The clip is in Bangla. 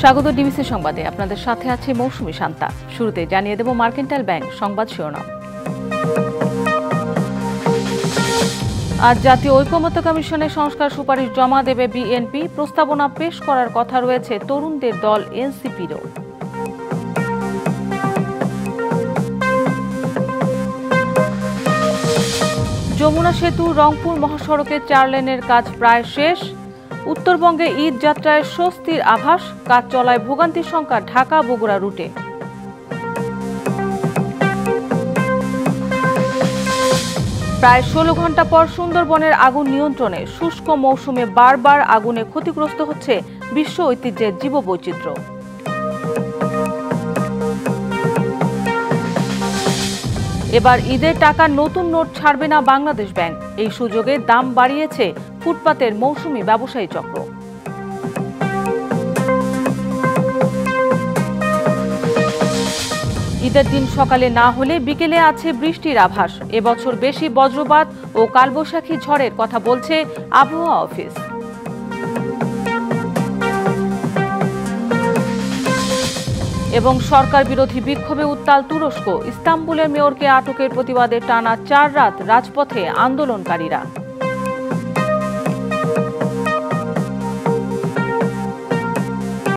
স্বাগত ডিবিসি সংবাদে আপনাদের সাথে আছে মৌসুমী শান্তা। শুরুতে জানিয়ে দেব মার্কেন্টাইল ব্যাংক সংবাদ শিরোনাম। আজ জাতীয় ঐকমত্য কমিশনে সংস্কার সুপারিশ জমা দেবে বিএনপি। প্রস্তাবনা পেশ করার কথা রয়েছে তরুণদের দল এনসিপিরও। যমুনা সেতু রংপুর মহাসড়কের 4 লেনের কাজ প্রায় শেষ। উত্তরবঙ্গে ঈদ যাত্রায় স্বস্তির আভাস। কাজ চলায় ভোগান্তির সংখ্যা ঢাকা বগুড়া রুটে। প্রায় 16 ঘন্টা পর সুন্দরবনের আগুন নিয়ন্ত্রণে। শুষ্ক মৌসুমে বারবার আগুনে ক্ষতিগ্রস্ত হচ্ছে বিশ্ব ঐতিহ্যের জীববৈচিত্র্য। এবার ঈদের টাকা নতুন নোট ছাড়বে না বাংলাদেশ ব্যাংক। এই সুযোগে দাম বাড়িয়েছে ফুটপাতের মৌসুমি ব্যবসায়ী চক্র। ঈদের দিন সকালে না হলে বিকেলে আছে বৃষ্টির আভাস। এবছর বেশি বজ্রপাত ও কালবৈশাখী ঝড়ের কথা বলছে আবহাওয়া অফিস। এবং সরকার বিরোধী বিক্ষোভে উত্তাল তুরস্ক। ইস্তাম্বুলের মেয়রকে আটকের প্রতিবাদে টানা 4 রাত রাজপথে আন্দোলনকারীরা।